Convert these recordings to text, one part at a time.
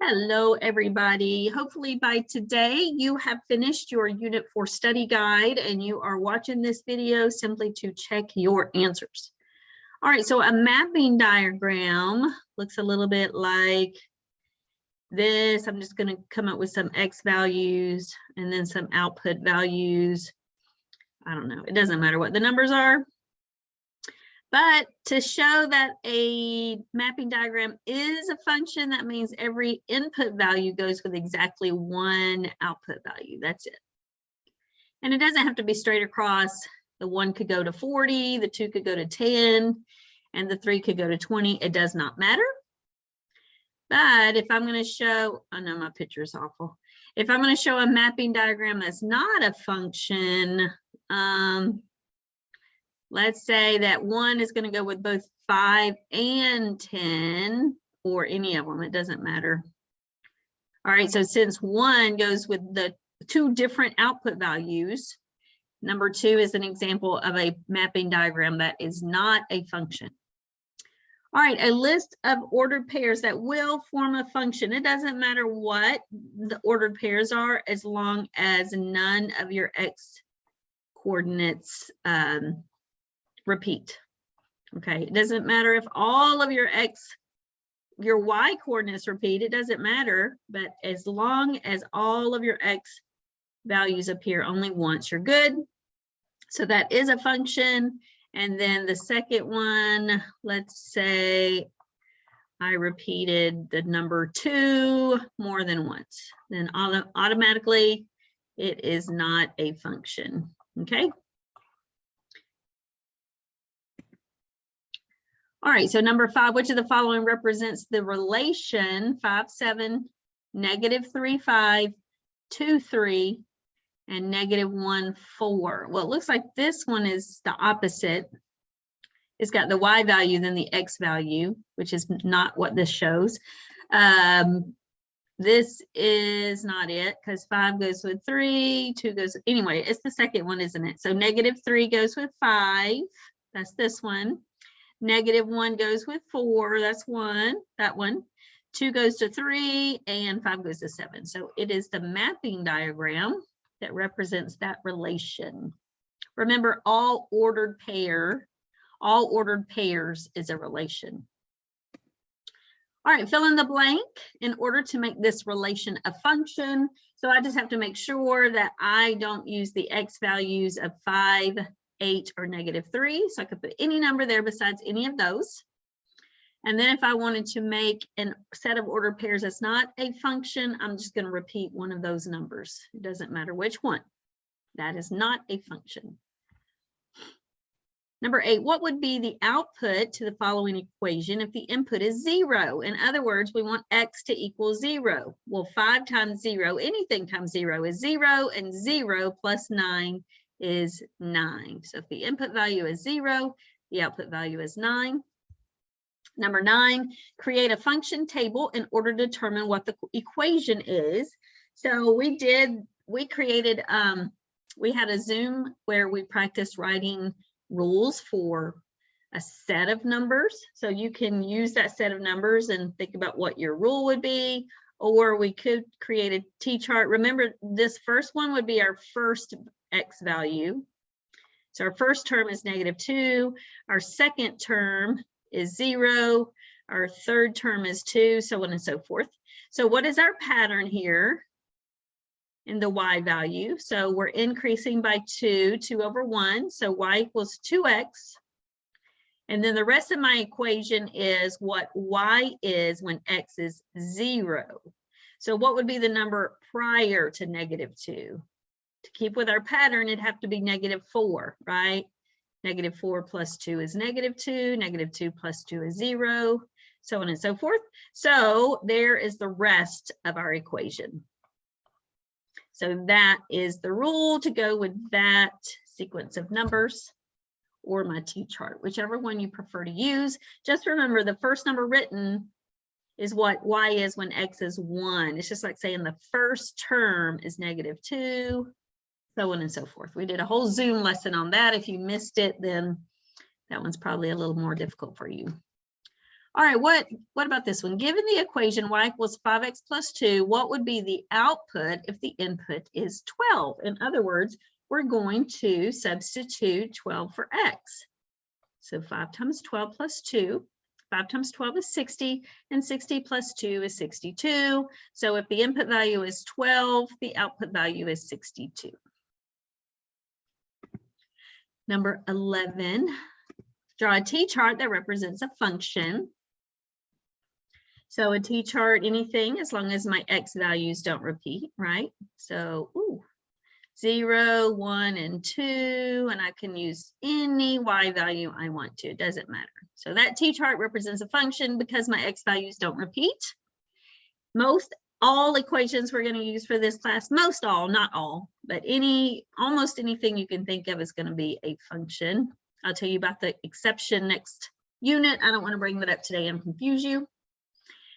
Hello, everybody. Hopefully by today you have finished your Unit 4 study guide and you are watching this video simply to check your answers. All right, so a mapping diagram looks a little bit like this. I'm just going to come up with some X values and then some output values. I don't know. It doesn't matter what the numbers are. But to show that a mapping diagram is a function, that means every input value goes with exactly one output value. That's it. And it doesn't have to be straight across. The 1 could go to 40, the 2 could go to 10, and the 3 could go to 20. It does not matter. But if I'm going to show, oh no, my picture is awful. If I'm going to show a mapping diagram that's not a function, let's say that 1 is going to go with both 5 and 10, or any of them, it doesn't matter. All right, so since 1 goes with the 2 different output values, number 2 is an example of a mapping diagram that is not a function. All right, a list of ordered pairs that will form a function. It doesn't matter what the ordered pairs are, as long as none of your X coordinates repeat. Okay, it doesn't matter if all of your Y coordinates repeat, it doesn't matter, but as long as all of your X values appear only once, you're good. So that is a function. And then the second one, let's say I repeated the number 2 more than once, then automatically it is not a function. Okay. All right, so number 5, which of the following represents the relation 5, 7, -3, 5, 2, 3, and -1, 4? Well, it looks like this one is the opposite. It's got the Y value, then the X value, which is not what this shows. This is not it, because 5 goes with 3, 2 goes, anyway, it's the second one, isn't it? So -3 goes with 5, that's this one. -1 goes with 4, that's that one. 2 goes to 3, and 5 goes to 7. So it is the mapping diagram that represents that relation. Remember, all ordered pairs is a relation. All right, fill in the blank in order to make this relation a function. So I just have to make sure that I don't use the X values of 5, 8, or -3. So I could put any number there besides any of those. And then if I wanted to make a set of ordered pairs that's not a function, I'm just going to repeat one of those numbers. It doesn't matter which one. That is not a function. Number 8, what would be the output to the following equation if the input is 0? In other words, we want X to equal 0. Well, 5 times 0, anything times 0 is 0, and 0 plus 9 is 9. So if the input value is 0, the output value is 9. Number 9, create a function table in order to determine what the equation is. So we created, we had a Zoom where we practiced writing rules for a set of numbers. So you can use that set of numbers and think about what your rule would be, or we could create a T-chart. Remember, this first one would be our first X value. So our first term is -2. Our second term is 0. Our third term is 2, so on and so forth. So what is our pattern here in the Y value? So we're increasing by 2 over 1. So Y equals 2X. And then the rest of my equation is what Y is when X is 0. So what would be the number prior to -2? To keep with our pattern, it'd have to be -4, right? -4 plus 2 is -2, -2 plus 2 is 0, so on and so forth. So there is the rest of our equation. So that is the rule to go with that sequence of numbers, or my T-chart, whichever one you prefer to use. Just remember, the first number written is what Y is when X is 1. It's just like saying the first term is -2, so on and so forth. We did a whole Zoom lesson on that. If you missed it, then that one's probably a little more difficult for you. All right, what about this one? Given the equation y equals 5x plus 2, what would be the output if the input is 12? In other words, we're going to substitute 12 for x. So 5 times 12 plus 2. 5 times 12 is 60, and 60 plus 2 is 62. So if the input value is 12, the output value is 62. Number 11, draw a t-chart that represents a function. So a t-chart, anything, as long as my x values don't repeat, right? So 0, 1, and 2, and I can use any y value I want to, it doesn't matter. So that t-chart represents a function because my x values don't repeat. All equations we're going to use for this class, most all, not all, but almost anything you can think of is going to be a function. I'll tell you about the exception next unit. I don't want to bring that up today and confuse you.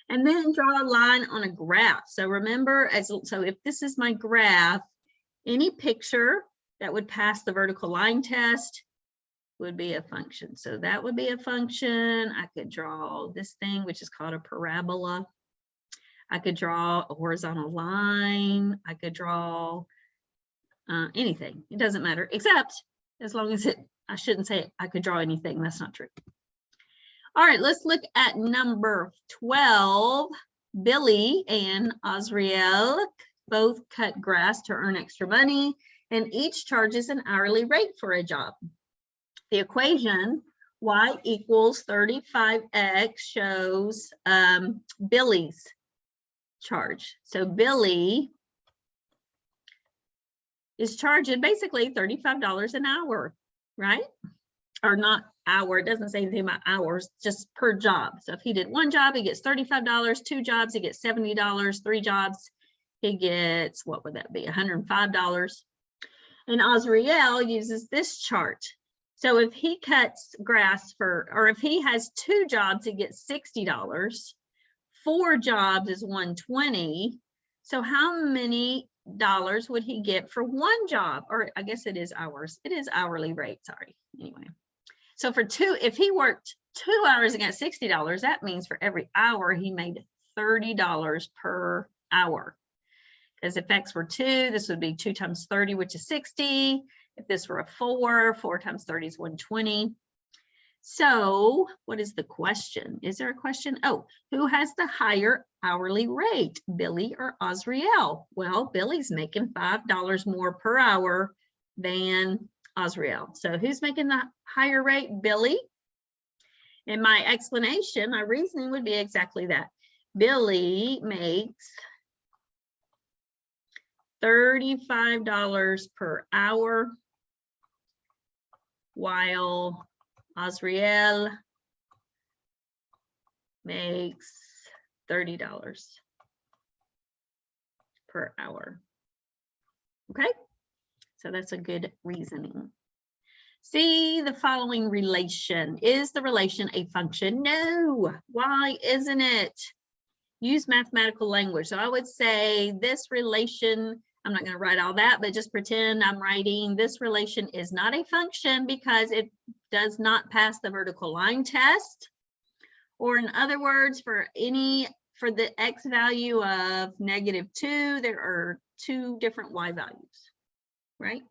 And then draw a line on a graph. So remember, so if this is my graph, any picture that would pass the vertical line test would be a function. So that would be a function. I could draw this thing, which is called a parabola. I could draw a horizontal line. I could draw anything. It doesn't matter, except as long as I shouldn't say I could draw anything. That's not true. All right, let's look at number 12. Billy and Azriel both cut grass to earn extra money, and each charges an hourly rate for a job. The equation y equals 35x shows Billy's charge. So Billy is charging basically $35 an hour, right? Or not hour, it doesn't say anything about hours, just per job. So if he did one job, he gets $35, 2 jobs, he gets $70, 3 jobs, he gets, what would that be, $105. And Azriel uses this chart. So if he cuts grass or if he has 2 jobs, he gets $60. 4 jobs is $120. So how many dollars would he get for 1 job? Or I guess it is hours. It is hourly rate, sorry. Anyway, so for 2, if he worked 2 hours and got $60, that means for every hour he made $30 per hour. Because if X were 2, this would be 2 times 30, which is 60. If this were a 4, 4 times 30 is 120. So what is the question? Is there a question? Oh, who has the higher hourly rate, Billy or Azriel? Well, Billy's making $5 more per hour than Azriel. So who's making the higher rate? Billy. And my explanation, my reasoning would be exactly that. Billy makes $35 per hour, while Azriel makes $30 per hour. Okay, so that's a good reasoning. See the following relation. Is the relation a function? No. Why isn't it? Use mathematical language. So I would say this relation, I'm not going to write all that, but just pretend I'm writing this relation is not a function because it does not pass the vertical line test. Or in other words, for the x value of -2, there are 2 different y values, right?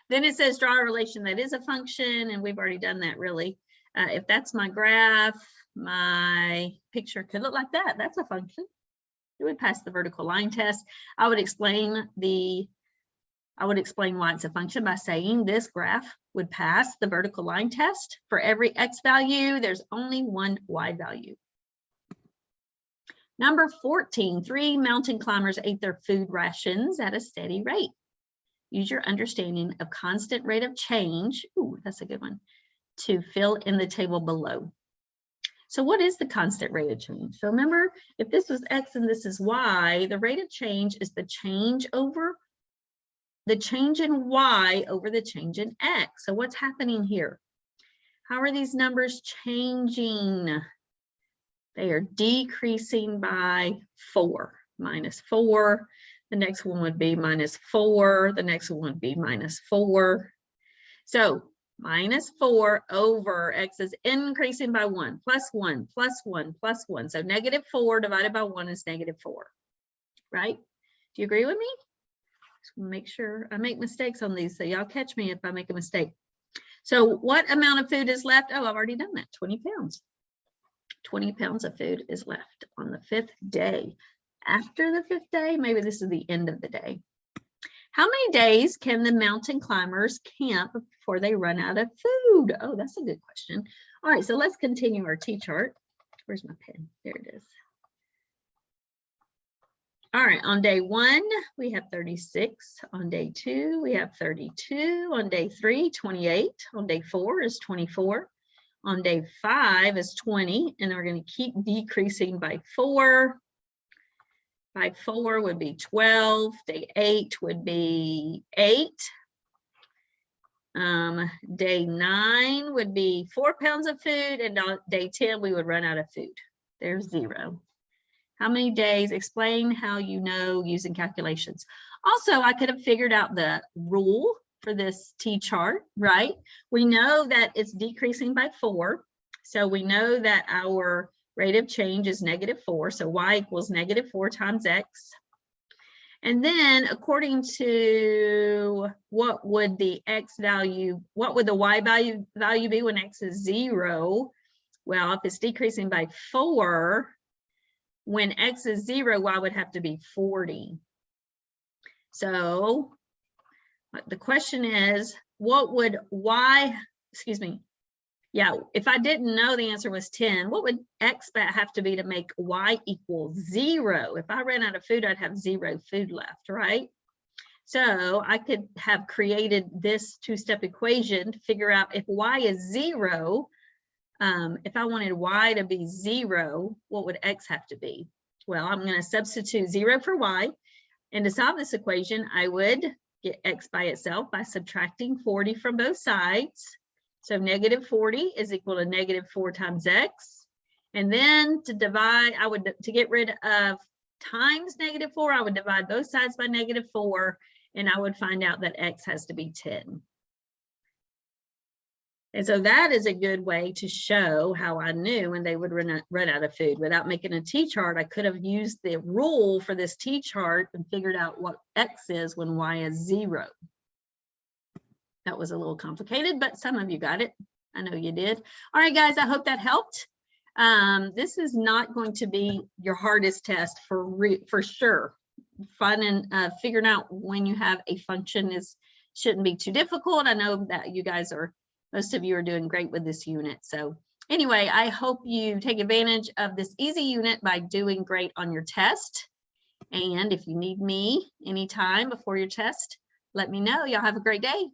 Then it says draw a relation that is a function, and we've already done that really. If that's my graph, my picture could look like that. That's a function. It would pass the vertical line test. I would explain why it's a function by saying this graph would pass the vertical line test. For every x value, there's only 1 y value. Number 14, 3 mountain climbers ate their food rations at a steady rate. Use your understanding of constant rate of change, ooh, that's a good one, to fill in the table below. So what is the constant rate of change? So remember, if this was x and this is y, the rate of change is the change in y over the change in x. So what's happening here? How are these numbers changing? They are decreasing by 4, -4. The next one would be -4. The next one would be -4. So minus 4 over x is increasing by 1, plus 1, plus 1, plus 1. So negative 4 divided by 1 is negative 4, right? Do you agree with me? Just want to make sure I make mistakes on these, so y'all catch me if I make a mistake. So what amount of food is left? Oh, I've already done that, 20 pounds. 20 pounds of food is left on the 5th day. After the 5th day, maybe this is the end of the day. How many days can the mountain climbers camp before they run out of food? Oh, that's a good question. All right, so let's continue our T-chart. Where's my pen? There it is. All right, on day 1, we have 36. On day 2, we have 32. On day 3, 28. On day 4 is 24. On day 5 is 20, and then we're going to keep decreasing by 4. By 4 would be 12. Day 8 would be 8. Day 9 would be 4 pounds of food, and on day 10 we would run out of food. There's 0. How many days? Explain how you know using calculations. Also, I could have figured out the rule for this T-chart, right? We know that it's decreasing by 4. So we know that our rate of change is -4. So y equals -4 times x. And then according to what would the x value, what would the y value be when x is 0? Well, if it's decreasing by 4, when x is 0, y would have to be 40. So the question is, what would y, excuse me, yeah, if I didn't know the answer was 10, what would x have to be to make y equal 0? If I ran out of food, I'd have 0 food left, right? So I could have created this 2-step equation to figure out if y is 0, if I wanted y to be 0, what would x have to be? Well, I'm going to substitute 0 for y. And to solve this equation, I would get x by itself by subtracting 40 from both sides. So -40 is equal to -4 times x. And then to divide, to get rid of times -4, I would divide both sides by -4, and I would find out that x has to be 10. And so that is a good way to show how I knew when they would run out of food. Without making a T-chart, I could have used the rule for this T-chart and figured out what x is when y is 0. That was a little complicated, but some of you got it. I know you did. All right, guys, I hope that helped. This is not going to be your hardest test for sure. Finding, figuring out when you have a function shouldn't be too difficult. I know that you guys most of you are doing great with this unit. So anyway, I hope you take advantage of this easy unit by doing great on your test. And if you need me anytime before your test, let me know. Y'all have a great day.